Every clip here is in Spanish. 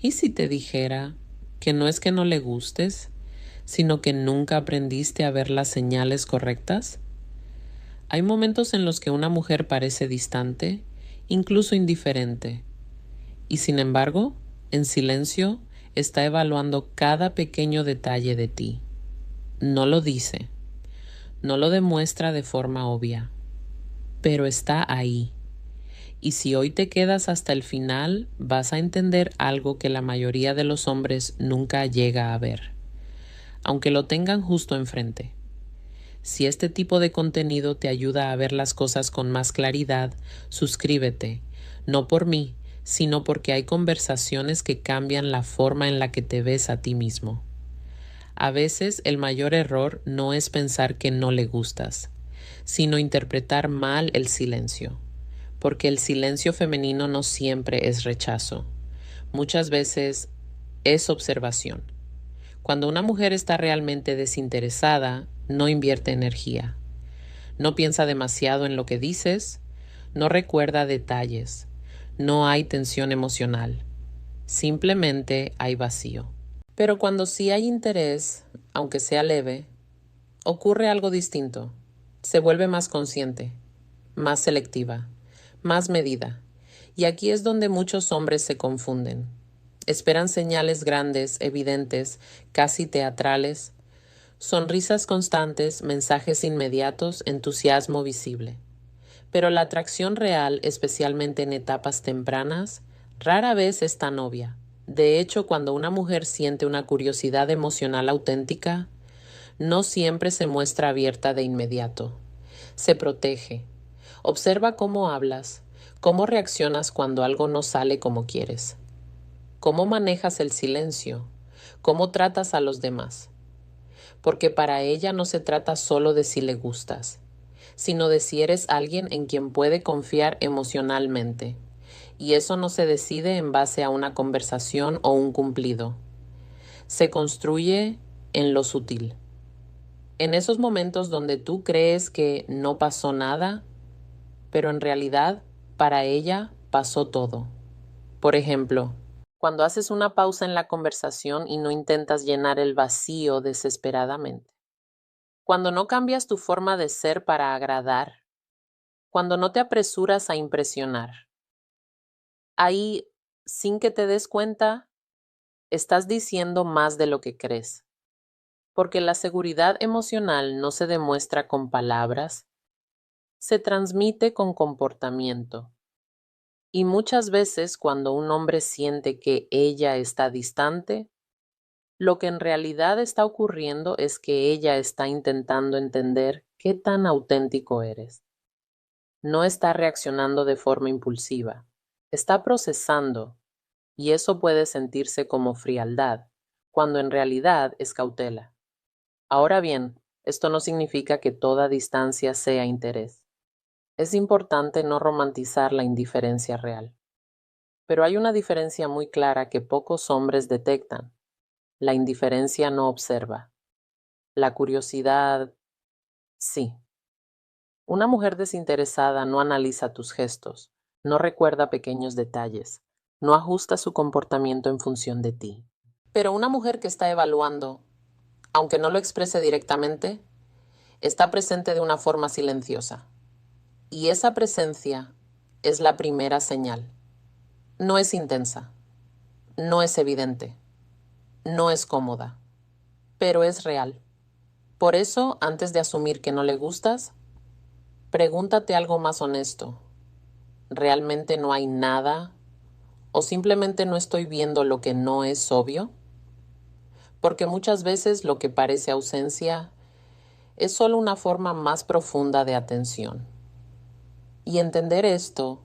¿Y si te dijera que no es que no le gustes, sino que nunca aprendiste a ver las señales correctas? Hay momentos en los que una mujer parece distante, incluso indiferente, y sin embargo, en silencio, está evaluando cada pequeño detalle de ti. No lo dice, no lo demuestra de forma obvia, pero está ahí. Y si hoy te quedas hasta el final, vas a entender algo que la mayoría de los hombres nunca llega a ver, aunque lo tengan justo enfrente. Si este tipo de contenido te ayuda a ver las cosas con más claridad, suscríbete, no por mí, sino porque hay conversaciones que cambian la forma en la que te ves a ti mismo. A veces el mayor error no es pensar que no le gustas, sino interpretar mal el silencio, porque el silencio femenino no siempre es rechazo. Muchas veces es observación. Cuando una mujer está realmente desinteresada, no invierte energía, no piensa demasiado en lo que dices, no recuerda detalles, no hay tensión emocional, simplemente hay vacío. Pero cuando sí hay interés, aunque sea leve, ocurre algo distinto. Se vuelve más consciente, más selectiva, más medida. Y aquí es donde muchos hombres se confunden. Esperan señales grandes, evidentes, casi teatrales, sonrisas constantes, mensajes inmediatos, entusiasmo visible. Pero la atracción real, especialmente en etapas tempranas, rara vez es tan obvia. De hecho, cuando una mujer siente una curiosidad emocional auténtica, no siempre se muestra abierta de inmediato. Se protege. Observa cómo hablas, cómo reaccionas cuando algo no sale como quieres, cómo manejas el silencio, cómo tratas a los demás. Porque para ella no se trata solo de si le gustas, sino de si eres alguien en quien puede confiar emocionalmente. Y eso no se decide en base a una conversación o un cumplido. Se construye en lo sutil. En esos momentos donde tú crees que no pasó nada, pero en realidad para ella pasó todo. Por ejemplo, cuando haces una pausa en la conversación y no intentas llenar el vacío desesperadamente. Cuando no cambias tu forma de ser para agradar. Cuando no te apresuras a impresionar. Ahí, sin que te des cuenta, estás diciendo más de lo que crees. Porque la seguridad emocional no se demuestra con palabras, se transmite con comportamiento. Y muchas veces cuando un hombre siente que ella está distante, lo que en realidad está ocurriendo es que ella está intentando entender qué tan auténtico eres. No está reaccionando de forma impulsiva, está procesando, y eso puede sentirse como frialdad, cuando en realidad es cautela. Ahora bien, esto no significa que toda distancia sea interés. Es importante no romantizar la indiferencia real. Pero hay una diferencia muy clara que pocos hombres detectan. La indiferencia no observa. La curiosidad, sí. Una mujer desinteresada no analiza tus gestos, no recuerda pequeños detalles, no ajusta su comportamiento en función de ti. Pero una mujer que está evaluando, aunque no lo exprese directamente, está presente de una forma silenciosa. Y esa presencia es la primera señal. No es intensa, no es evidente, no es cómoda, pero es real. Por eso, antes de asumir que no le gustas, pregúntate algo más honesto. ¿Realmente no hay nada? ¿O simplemente no estoy viendo lo que no es obvio? Porque muchas veces lo que parece ausencia es solo una forma más profunda de atención. Y entender esto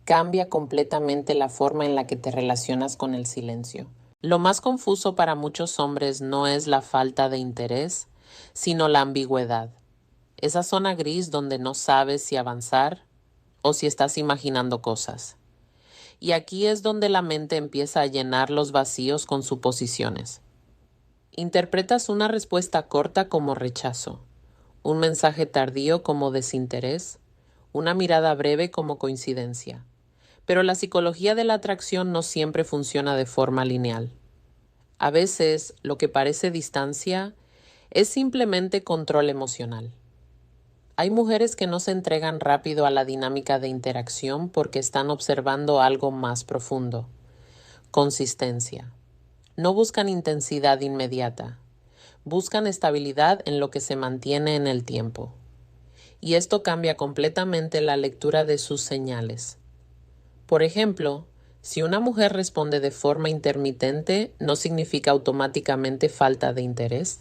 cambia completamente la forma en la que te relacionas con el silencio. Lo más confuso para muchos hombres no es la falta de interés, sino la ambigüedad. Esa zona gris donde no sabes si avanzar o si estás imaginando cosas. Y aquí es donde la mente empieza a llenar los vacíos con suposiciones. Interpretas una respuesta corta como rechazo, un mensaje tardío como desinterés, una mirada breve como coincidencia. Pero la psicología de la atracción no siempre funciona de forma lineal. A veces, lo que parece distancia es simplemente control emocional. Hay mujeres que no se entregan rápido a la dinámica de interacción porque están observando algo más profundo. Consistencia. No buscan intensidad inmediata. Buscan estabilidad en lo que se mantiene en el tiempo. Y esto cambia completamente la lectura de sus señales. Por ejemplo, si una mujer responde de forma intermitente, no significa automáticamente falta de interés.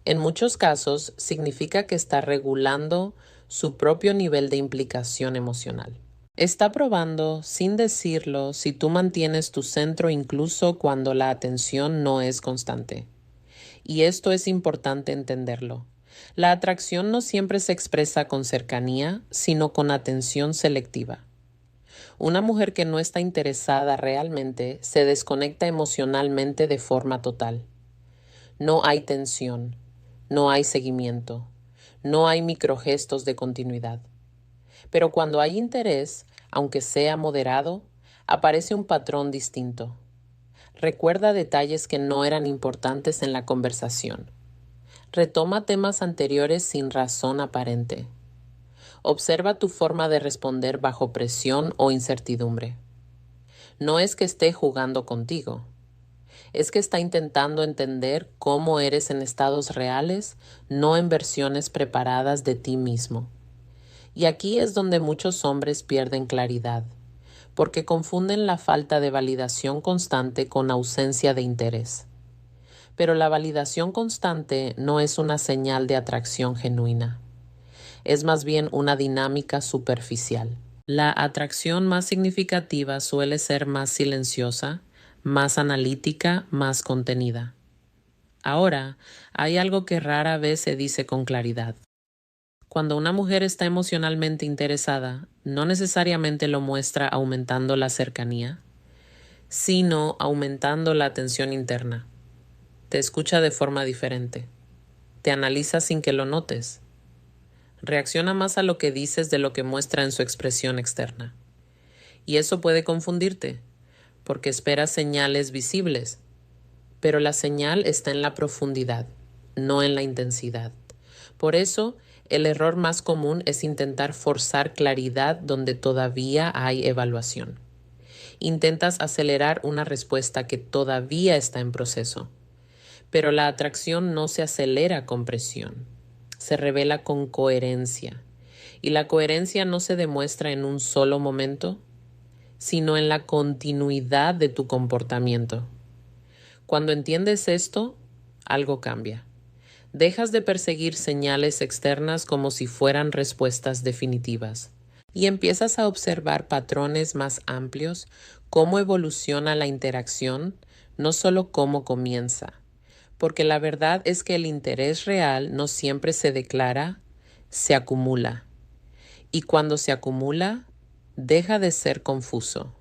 En muchos casos, significa que está regulando su propio nivel de implicación emocional. Está probando, sin decirlo, si tú mantienes tu centro incluso cuando la atención no es constante. Y esto es importante entenderlo. La atracción no siempre se expresa con cercanía, sino con atención selectiva. Una mujer que no está interesada realmente se desconecta emocionalmente de forma total. No hay tensión, no hay seguimiento, no hay microgestos de continuidad. Pero cuando hay interés, aunque sea moderado, aparece un patrón distinto. Recuerda detalles que no eran importantes en la conversación. Retoma temas anteriores sin razón aparente. Observa tu forma de responder bajo presión o incertidumbre. No es que esté jugando contigo, es que está intentando entender cómo eres en estados reales, no en versiones preparadas de ti mismo. Y aquí es donde muchos hombres pierden claridad, porque confunden la falta de validación constante con ausencia de interés. Pero la validación constante no es una señal de atracción genuina. Es más bien una dinámica superficial. La atracción más significativa suele ser más silenciosa, más analítica, más contenida. Ahora, hay algo que rara vez se dice con claridad. Cuando una mujer está emocionalmente interesada, no necesariamente lo muestra aumentando la cercanía, sino aumentando la atención interna. Te escucha de forma diferente. Te analiza sin que lo notes. Reacciona más a lo que dices de lo que muestra en su expresión externa. Y eso puede confundirte, porque esperas señales visibles, pero la señal está en la profundidad, no en la intensidad. Por eso, el error más común es intentar forzar claridad donde todavía hay evaluación. Intentas acelerar una respuesta que todavía está en proceso. Pero la atracción no se acelera con presión, se revela con coherencia. Y la coherencia no se demuestra en un solo momento, sino en la continuidad de tu comportamiento. Cuando entiendes esto, algo cambia. Dejas de perseguir señales externas como si fueran respuestas definitivas y empiezas a observar patrones más amplios, cómo evoluciona la interacción, no solo cómo comienza. Porque la verdad es que el interés real no siempre se declara, se acumula. Y cuando se acumula, deja de ser confuso.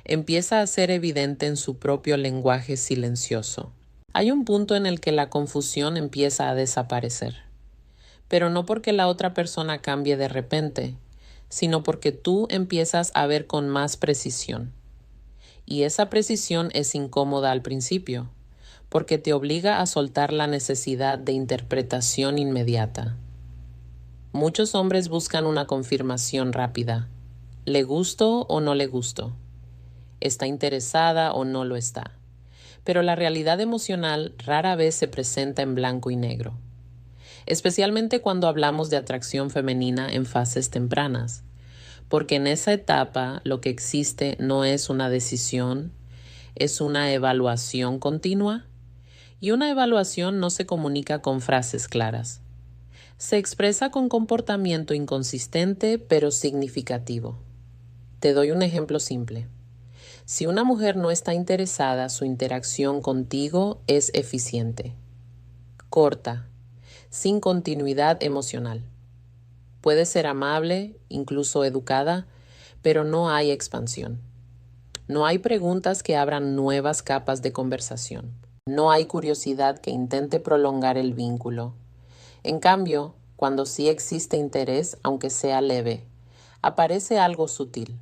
Empieza a ser evidente en su propio lenguaje silencioso. Hay un punto en el que la confusión empieza a desaparecer, pero no porque la otra persona cambie de repente, sino porque tú empiezas a ver con más precisión. Y esa precisión es incómoda al principio, porque te obliga a soltar la necesidad de interpretación inmediata. Muchos hombres buscan una confirmación rápida. ¿Le gusto o no le gusto? ¿Está interesada o no lo está? Pero la realidad emocional rara vez se presenta en blanco y negro, especialmente cuando hablamos de atracción femenina en fases tempranas, porque en esa etapa lo que existe no es una decisión, es una evaluación continua. Y una evaluación no se comunica con frases claras. Se expresa con comportamiento inconsistente pero significativo. Te doy un ejemplo simple. Si una mujer no está interesada, su interacción contigo es eficiente, corta, sin continuidad emocional. Puede ser amable, incluso educada, pero no hay expansión. No hay preguntas que abran nuevas capas de conversación. No hay curiosidad que intente prolongar el vínculo. En cambio, cuando sí existe interés, aunque sea leve, aparece algo sutil.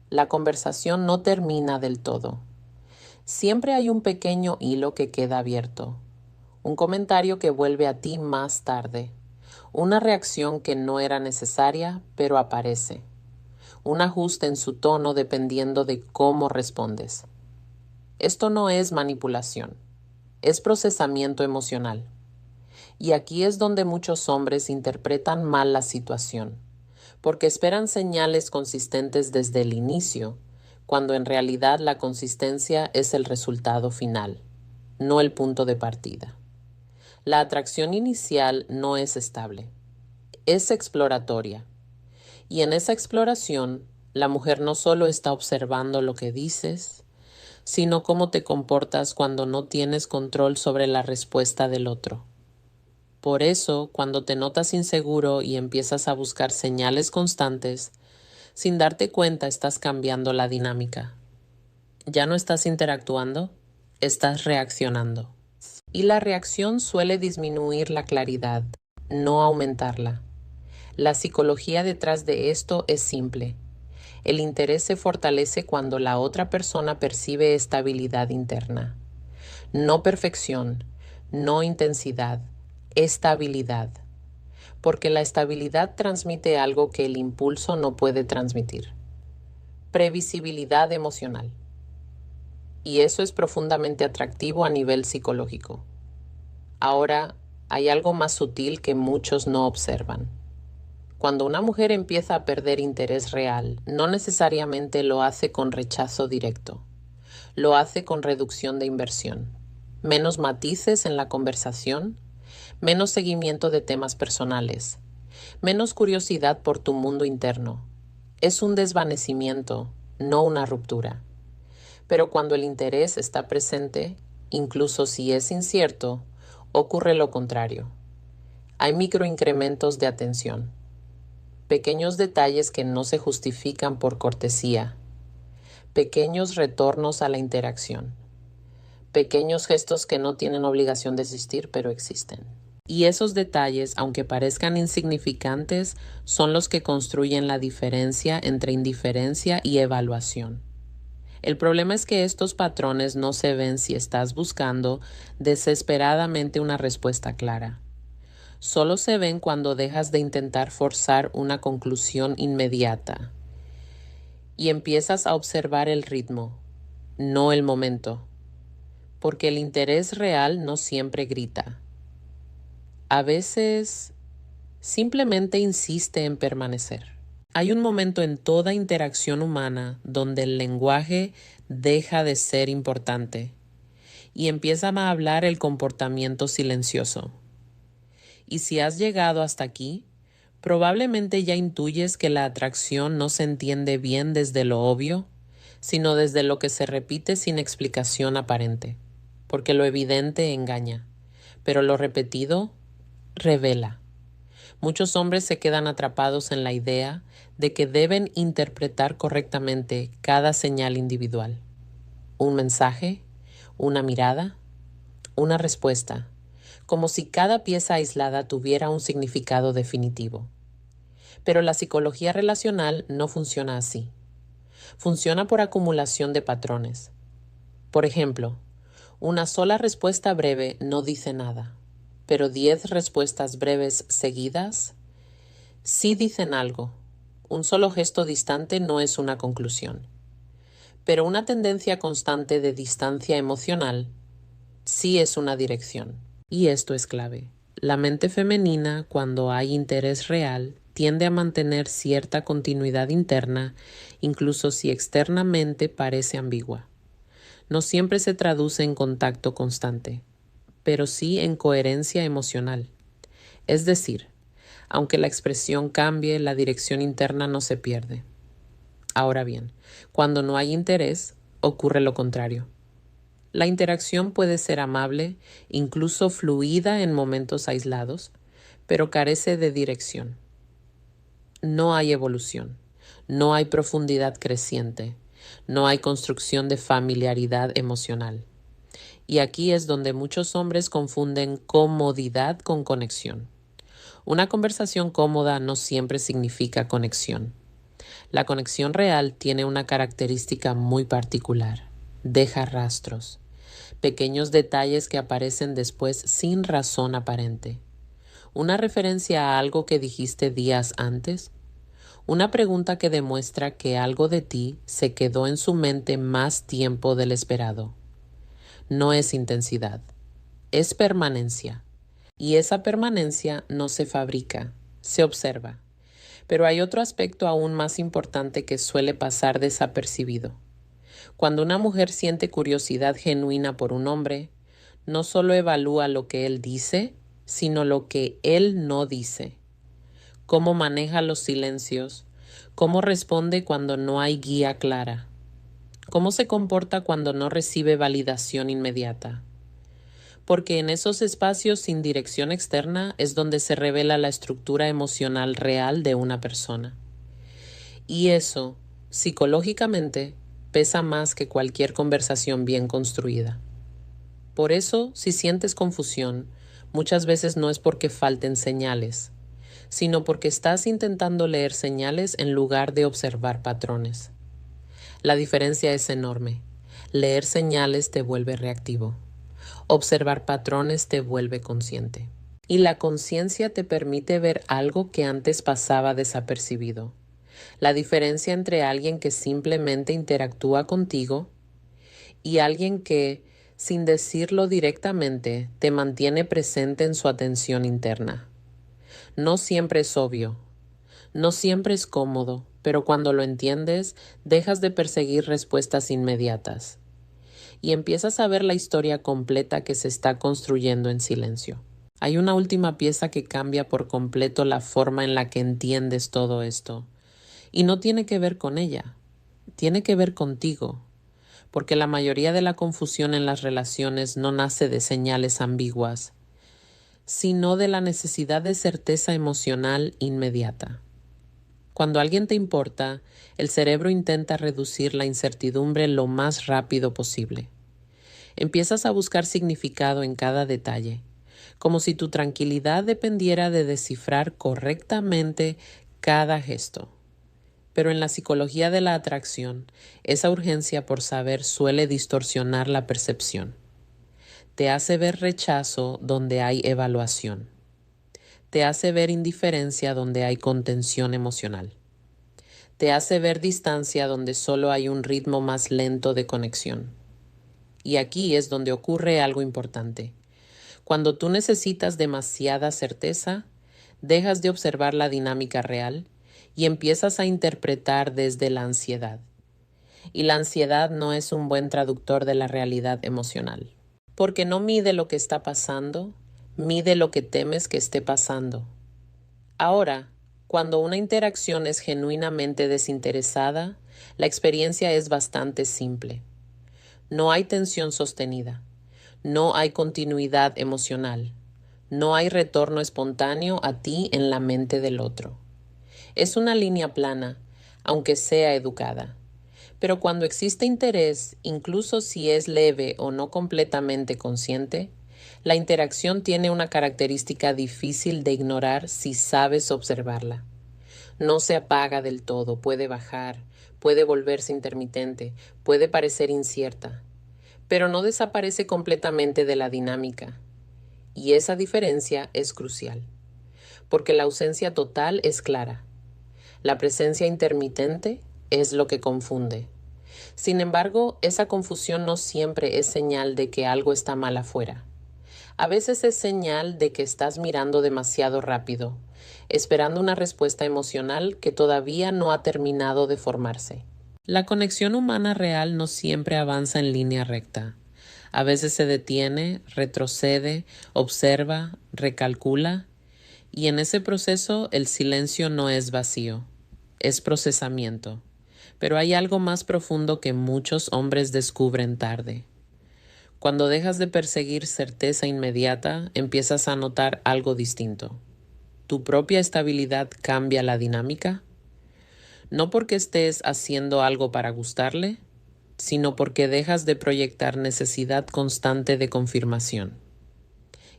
La conversación no termina del todo. Siempre hay un pequeño hilo que queda abierto, un comentario que vuelve a ti más tarde, una reacción que no era necesaria, pero aparece, un ajuste en su tono dependiendo de cómo respondes. Esto no es manipulación, es procesamiento emocional. Y aquí es donde muchos hombres interpretan mal la situación, porque esperan señales consistentes desde el inicio, cuando en realidad la consistencia es el resultado final, no el punto de partida. La atracción inicial no es estable, es exploratoria. Y en esa exploración, la mujer no solo está observando lo que dices, sino cómo te comportas cuando no tienes control sobre la respuesta del otro. Por eso, cuando te notas inseguro y empiezas a buscar señales constantes, sin darte cuenta estás cambiando la dinámica. Ya no estás interactuando, estás reaccionando. Y la reacción suele disminuir la claridad, no aumentarla. La psicología detrás de esto es simple. El interés se fortalece cuando la otra persona percibe estabilidad interna. No perfección, no intensidad, estabilidad. Porque la estabilidad transmite algo que el impulso no puede transmitir. Previsibilidad emocional. Y eso es profundamente atractivo a nivel psicológico. Ahora, hay algo más sutil que muchos no observan. Cuando una mujer empieza a perder interés real, no necesariamente lo hace con rechazo directo. Lo hace con reducción de inversión, menos matices en la conversación, menos seguimiento de temas personales, menos curiosidad por tu mundo interno. Es un desvanecimiento, no una ruptura. Pero cuando el interés está presente, incluso si es incierto, ocurre lo contrario. Hay microincrementos de atención, pequeños detalles que no se justifican por cortesía, pequeños retornos a la interacción, pequeños gestos que no tienen obligación de existir, pero existen. Y esos detalles, aunque parezcan insignificantes, son los que construyen la diferencia entre indiferencia y evaluación. El problema es que estos patrones no se ven si estás buscando desesperadamente una respuesta clara. Solo se ven cuando dejas de intentar forzar una conclusión inmediata y empiezas a observar el ritmo, no el momento, porque el interés real no siempre grita. A veces simplemente insiste en permanecer. Hay un momento en toda interacción humana donde el lenguaje deja de ser importante y empieza a hablar el comportamiento silencioso. Y si has llegado hasta aquí, probablemente ya intuyes que la atracción no se entiende bien desde lo obvio, sino desde lo que se repite sin explicación aparente, porque lo evidente engaña, pero lo repetido revela. Muchos hombres se quedan atrapados en la idea de que deben interpretar correctamente cada señal individual. Un mensaje, una mirada, una respuesta, como si cada pieza aislada tuviera un significado definitivo. Pero la psicología relacional no funciona así. Funciona por acumulación de patrones. Por ejemplo, una sola respuesta breve no dice nada, pero 10 respuestas breves seguidas sí dicen algo. Un solo gesto distante no es una conclusión, pero una tendencia constante de distancia emocional sí es una dirección. Y esto es clave. La mente femenina, cuando hay interés real, tiende a mantener cierta continuidad interna, incluso si externamente parece ambigua. No siempre se traduce en contacto constante, pero sí en coherencia emocional. Es decir, aunque la expresión cambie, la dirección interna no se pierde. Ahora bien, cuando no hay interés, ocurre lo contrario. La interacción puede ser amable, incluso fluida en momentos aislados, pero carece de dirección. No hay evolución, no hay profundidad creciente, no hay construcción de familiaridad emocional. Y aquí es donde muchos hombres confunden comodidad con conexión. Una conversación cómoda no siempre significa conexión. La conexión real tiene una característica muy particular. Deja rastros, pequeños detalles que aparecen después sin razón aparente. Una referencia a algo que dijiste días antes. Una pregunta que demuestra que algo de ti se quedó en su mente más tiempo del esperado. No es intensidad, es permanencia. Y esa permanencia no se fabrica, se observa. Pero hay otro aspecto aún más importante que suele pasar desapercibido. Cuando una mujer siente curiosidad genuina por un hombre, no solo evalúa lo que él dice, sino lo que él no dice. Cómo maneja los silencios, cómo responde cuando no hay guía clara, cómo se comporta cuando no recibe validación inmediata. Porque en esos espacios sin dirección externa es donde se revela la estructura emocional real de una persona. Y eso, psicológicamente, pesa más que cualquier conversación bien construida. Por eso, si sientes confusión, muchas veces no es porque falten señales, sino porque estás intentando leer señales en lugar de observar patrones. La diferencia es enorme. Leer señales te vuelve reactivo. Observar patrones te vuelve consciente. Y la conciencia te permite ver algo que antes pasaba desapercibido. La diferencia entre alguien que simplemente interactúa contigo y alguien que, sin decirlo directamente, te mantiene presente en su atención interna. No siempre es obvio, no siempre es cómodo, pero cuando lo entiendes, dejas de perseguir respuestas inmediatas y empiezas a ver la historia completa que se está construyendo en silencio. Hay una última pieza que cambia por completo la forma en la que entiendes todo esto. Y no tiene que ver con ella, tiene que ver contigo, porque la mayoría de la confusión en las relaciones no nace de señales ambiguas, sino de la necesidad de certeza emocional inmediata. Cuando alguien te importa, el cerebro intenta reducir la incertidumbre lo más rápido posible. Empiezas a buscar significado en cada detalle, como si tu tranquilidad dependiera de descifrar correctamente cada gesto. Pero en la psicología de la atracción, esa urgencia por saber suele distorsionar la percepción. Te hace ver rechazo donde hay evaluación. Te hace ver indiferencia donde hay contención emocional. Te hace ver distancia donde solo hay un ritmo más lento de conexión. Y aquí es donde ocurre algo importante. Cuando tú necesitas demasiada certeza, dejas de observar la dinámica real y empiezas a interpretar desde la ansiedad. Y la ansiedad no es un buen traductor de la realidad emocional. Porque no mide lo que está pasando, mide lo que temes que esté pasando. Ahora, cuando una interacción es genuinamente desinteresada, la experiencia es bastante simple. No hay tensión sostenida, no hay continuidad emocional, no hay retorno espontáneo a ti en la mente del otro. Es una línea plana, aunque sea educada. Pero cuando existe interés, incluso si es leve o no completamente consciente, la interacción tiene una característica difícil de ignorar si sabes observarla. No se apaga del todo, puede bajar, puede volverse intermitente, puede parecer incierta, pero no desaparece completamente de la dinámica. Y esa diferencia es crucial, porque la ausencia total es clara. La presencia intermitente es lo que confunde. Sin embargo, esa confusión no siempre es señal de que algo está mal afuera. A veces es señal de que estás mirando demasiado rápido, esperando una respuesta emocional que todavía no ha terminado de formarse. La conexión humana real no siempre avanza en línea recta. A veces se detiene, retrocede, observa, recalcula, y en ese proceso el silencio no es vacío, es procesamiento. Pero hay algo más profundo que muchos hombres descubren tarde. Cuando dejas de perseguir certeza inmediata, empiezas a notar algo distinto. ¿Tu propia estabilidad cambia la dinámica? No porque estés haciendo algo para gustarle, sino porque dejas de proyectar necesidad constante de confirmación.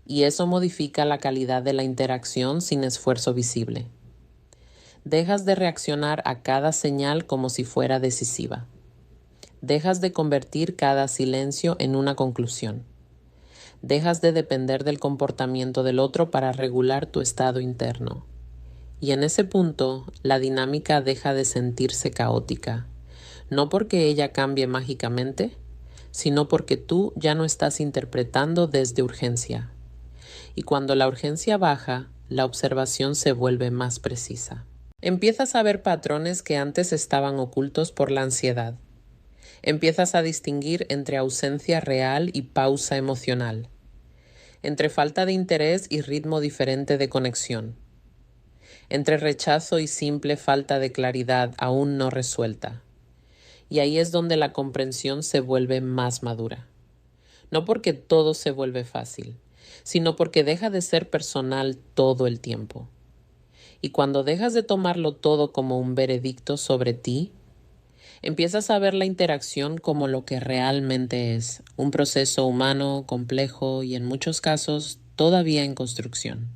Y eso modifica la calidad de la interacción sin esfuerzo visible. Dejas de reaccionar a cada señal como si fuera decisiva. Dejas de convertir cada silencio en una conclusión. Dejas de depender del comportamiento del otro para regular tu estado interno. Y en ese punto, la dinámica deja de sentirse caótica, no porque ella cambie mágicamente, sino porque tú ya no estás interpretando desde urgencia. Y cuando la urgencia baja, la observación se vuelve más precisa. Empiezas a ver patrones que antes estaban ocultos por la ansiedad. Empiezas a distinguir entre ausencia real y pausa emocional, entre falta de interés y ritmo diferente de conexión, entre rechazo y simple falta de claridad aún no resuelta. Y ahí es donde la comprensión se vuelve más madura. No porque todo se vuelve fácil, sino porque deja de ser personal todo el tiempo. Y cuando dejas de tomarlo todo como un veredicto sobre ti, empiezas a ver la interacción como lo que realmente es, un proceso humano, complejo y en muchos casos todavía en construcción.